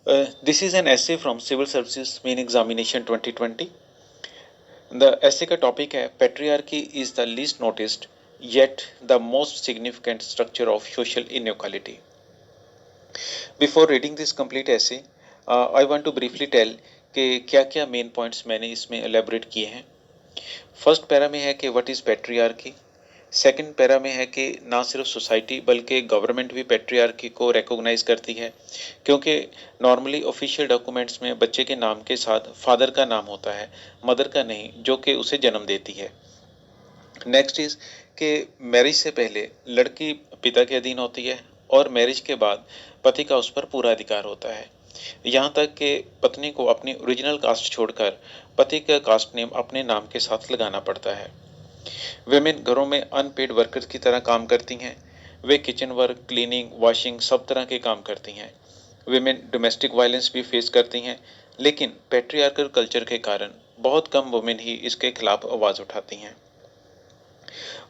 This is an essay from Civil Services Main Examination 2020. The essay का topic है Patriarchy is the least noticed yet the most significant structure of social inequality. Before reading this complete essay, I want to briefly tell कि क्या क्या main points मैंने इसमें elaborate किए हैं. First para में है कि what is patriarchy. Second para में है कि ना सिर्फ सोसाइटी बल्कि गवर्नमेंट भी पैट्रियार्की को रिकॉग्नाइज करती है, क्योंकि नॉर्मली ऑफिशियल डॉक्यूमेंट्स में बच्चे के नाम के साथ फादर का नाम होता है, मदर का नहीं, जो कि उसे जन्म देती है. नेक्स्ट इज कि मैरिज से पहले लड़की पिता के अधीन होती है और मैरिज के बाद पति का उस पर पूरा अधिकार होता है. यहाँ तक कि पत्नी को अपनी ओरिजिनल कास्ट छोड़कर पति का कास्ट नेम अपने नाम के साथ लगाना पड़ता है. वेमेन घरों में अनपेड वर्कर्स की तरह काम करती हैं. वे किचन वर्क, क्लीनिंग, वॉशिंग सब तरह के काम करती हैं. वेमेन डोमेस्टिक वायलेंस भी फेस करती हैं, लेकिन पैट्रियार्कल कल्चर के कारण बहुत कम वुमेन ही इसके खिलाफ आवाज़ उठाती हैं.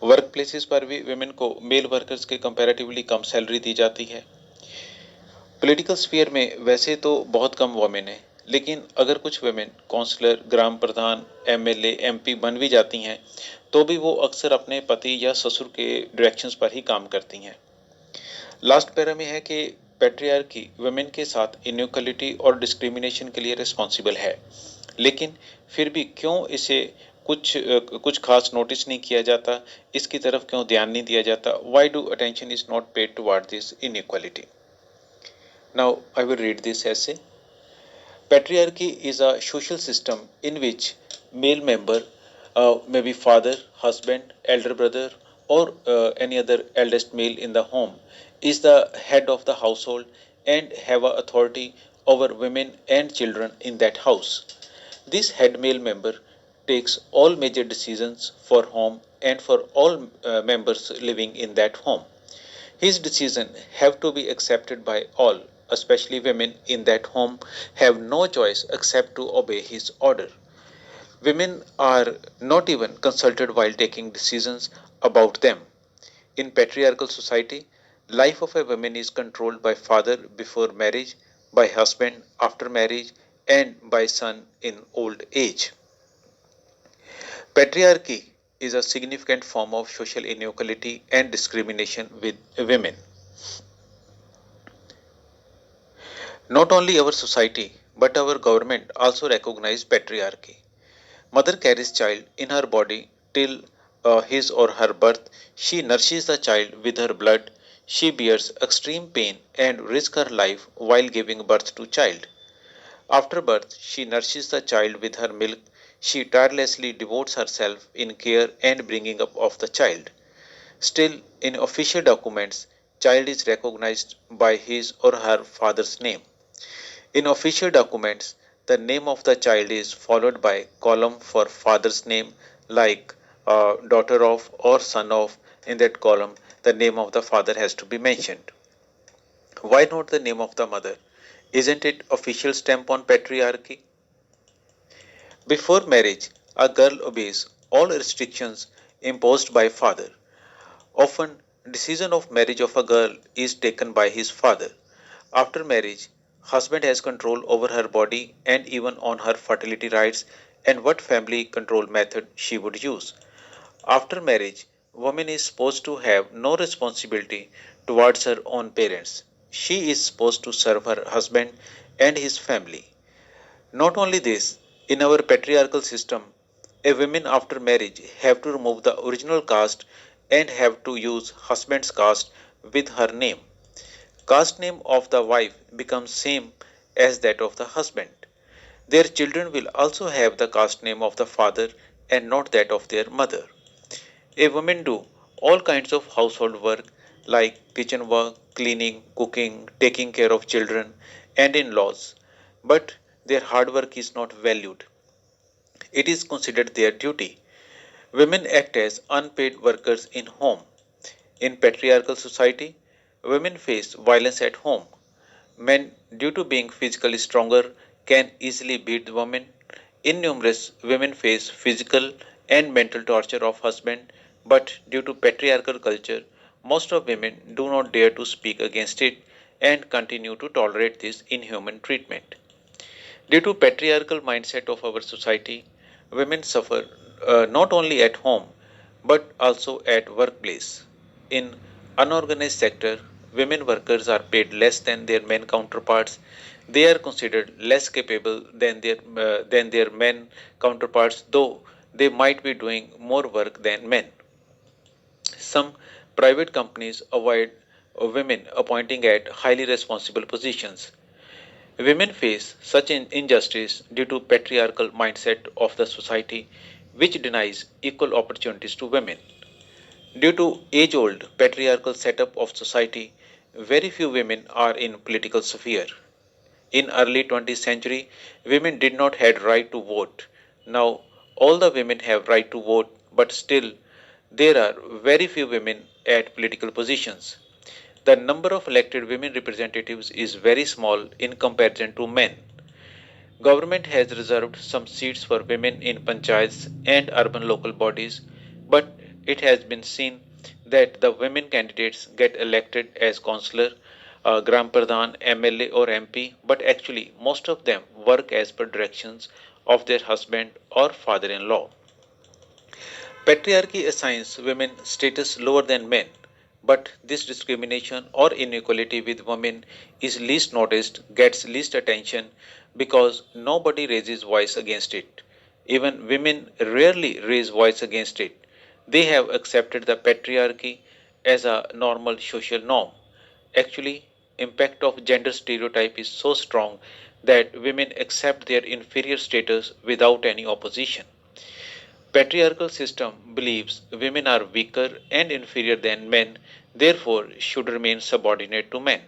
वर्क प्लेसेस पर भी वेमेन को मेल वर्कर्स के कंपैरेटिवली कम सैलरी दी जाती है. पॉलिटिकल स्फीयर में वैसे तो बहुत कम वुमेन है, लेकिन अगर कुछ वेमेन काउंसलर, ग्राम प्रधान, एमएलए, एमपी बन भी जाती हैं तो भी वो अक्सर अपने पति या ससुर के डायरेक्शंस पर ही काम करती हैं. लास्ट पैरा में है कि पैट्रियार्की वेमेन के साथ इनइक्वालिटी और डिस्क्रिमिनेशन के लिए रिस्पॉन्सिबल है, लेकिन फिर भी क्यों इसे कुछ खास नोटिस नहीं किया जाता, इसकी तरफ क्यों ध्यान नहीं दिया जाता. Why do attention is not paid toward this inequality. Now I will read this essay. Patriarchy is a social system in which male member, may be father, husband, elder brother, or any other eldest male in the home, is the head of the household and have authority over women and children in that house. This head male member takes all major decisions for home and for all members living in that home. His decisions have to be accepted by all, especially women in that home have no choice except to obey his order. Women are not even consulted while taking decisions about them. In patriarchal society, life of a woman is controlled by father before marriage, by husband after marriage, and by son in old age. Patriarchy is a significant form of social inequality and discrimination with women. Not only our society, but our government also recognize patriarchy. Mother carries child in her body till his or her birth. She nourishes the child with her blood. She bears extreme pain and risks her life while giving birth to child. After birth, she nourishes the child with her milk. She tirelessly devotes herself in care and bringing up of the child. Still, in official documents, child is recognized by his or her father's name. In official documents, the name of the child is followed by column for father's name, like daughter of or son of. In that column, the name of the father has to be mentioned. Why not the name of the mother? Isn't it official stamp on patriarchy? Before marriage, a girl obeys all restrictions imposed by father. Often, decision of marriage of a girl is taken by his father. After marriage, husband has control over her body and even on her fertility rights and what family control method she would use. After marriage, woman is supposed to have no responsibility towards her own parents. She is supposed to serve her husband and his family. Not only this, in our patriarchal system, a woman after marriage have to remove the original caste and have to use husband's caste with her name. Caste name of the wife becomes same as that of the husband. Their children will also have the caste name of the father and not that of their mother. A woman do all kinds of household work like kitchen work, cleaning, cooking, taking care of children and in-laws, but their hard work is not valued. It is considered their duty. Women act as unpaid workers in home. In patriarchal society, women face violence at home. Men, due to being physically stronger, can easily beat women. In numerous, women face physical and mental torture of husband, but due to patriarchal culture, most of women do not dare to speak against it and continue to tolerate this inhuman treatment. Due to patriarchal mindset of our society, women suffer not only at home but also at workplace. In unorganized sector, women workers are paid less than their men counterparts. They are considered less capable than their men counterparts, though they might be doing more work than men. Some private companies avoid women appointing at highly responsible positions. Women face such an injustice due to patriarchal mindset of the society which denies equal opportunities to women. Due to age-old patriarchal setup of society, very few women are in political sphere. In early 20th century, women did not had right to vote. Now all the women have right to vote, but still there are very few women at political positions. The number of elected women representatives is very small in comparison to men. Government has reserved some seats for women in panchayats and urban local bodies, but it has been seen that the women candidates get elected as councillor, gram pradhan, MLA or MP, but actually most of them work as per directions of their husband or father-in-law. Patriarchy assigns women status lower than men, but this discrimination or inequality with women is least noticed, gets least attention because nobody raises voice against it. Even women rarely raise voice against it. They have accepted the patriarchy as a normal social norm. Actually, impact of gender stereotype is so strong that women accept their inferior status without any opposition. Patriarchal system believes women are weaker and inferior than men, therefore should remain subordinate to men.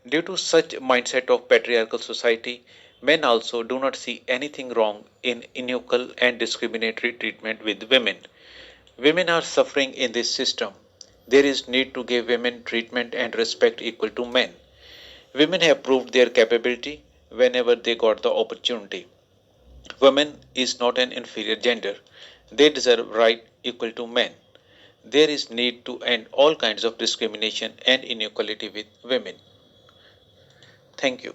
Due to such mindset of patriarchal society, men also do not see anything wrong in unequal and discriminatory treatment with women. Women are suffering in this system. There is need to give women treatment and respect equal to men. Women have proved their capability whenever they got the opportunity. Women is not an inferior gender. They deserve right equal to men. There is need to end all kinds of discrimination and inequality with women. Thank you.